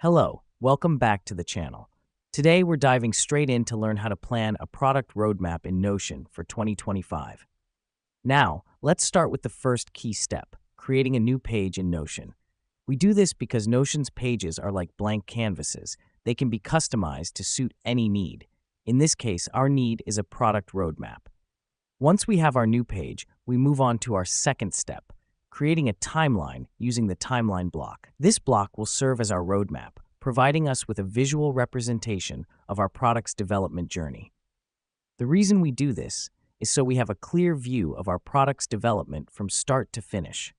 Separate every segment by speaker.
Speaker 1: Hello, welcome back to the channel. Today we're diving straight in to learn how to plan a product roadmap in Notion for 2025. Now, let's start with the first key step, creating a new page in Notion. We do this because Notion's pages are like blank canvases. They can be customized to suit any need. In this case, our need is a product roadmap. Once we have our new page, we move on to our second step, creating a timeline using the timeline block. This block will serve as our roadmap, providing us with a visual representation of our product's development journey. The reason we do this is so we have a clear view of our product's development from start to finish.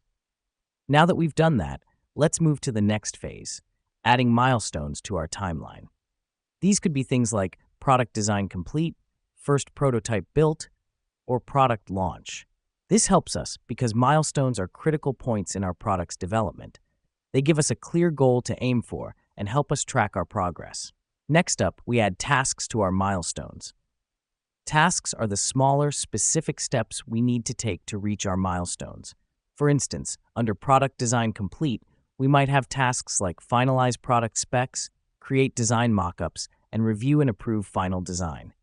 Speaker 1: Now that we've done that, let's move to the next phase, adding milestones to our timeline. These could be things like product design complete, first prototype built, or product launch. This helps us because milestones are critical points in our product's development. They give us a clear goal to aim for and help us track our progress. Next up, we add tasks to our milestones. Tasks are the smaller, specific steps we need to take to reach our milestones. For instance, under Product Design Complete, we might have tasks like finalize product specs, create design mockups, and review and approve final design.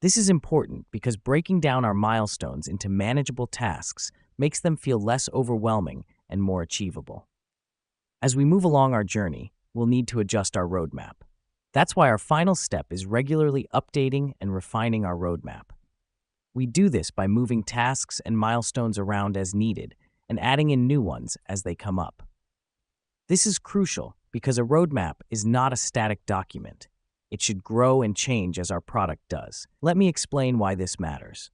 Speaker 1: This is important because breaking down our milestones into manageable tasks makes them feel less overwhelming and more achievable. As we move along our journey, we'll need to adjust our roadmap. That's why our final step is regularly updating and refining our roadmap. We do this by moving tasks and milestones around as needed and adding in new ones as they come up. This is crucial because a roadmap is not a static document. It should grow and change as our product does. Let me explain why this matters.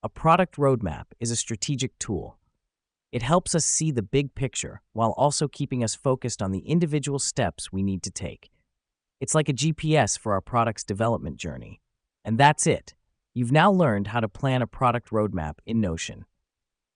Speaker 1: A product roadmap is a strategic tool. It helps us see the big picture while also keeping us focused on the individual steps we need to take. It's like a GPS for our product's development journey. And that's it. You've now learned how to plan a product roadmap in Notion.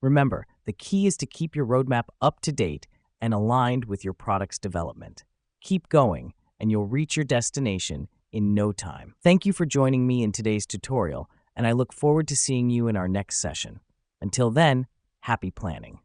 Speaker 1: Remember, the key is to keep your roadmap up to date and aligned with your product's development. Keep going, and you'll reach your destination in no time. Thank you for joining me in today's tutorial, and I look forward to seeing you in our next session. Until then, happy planning.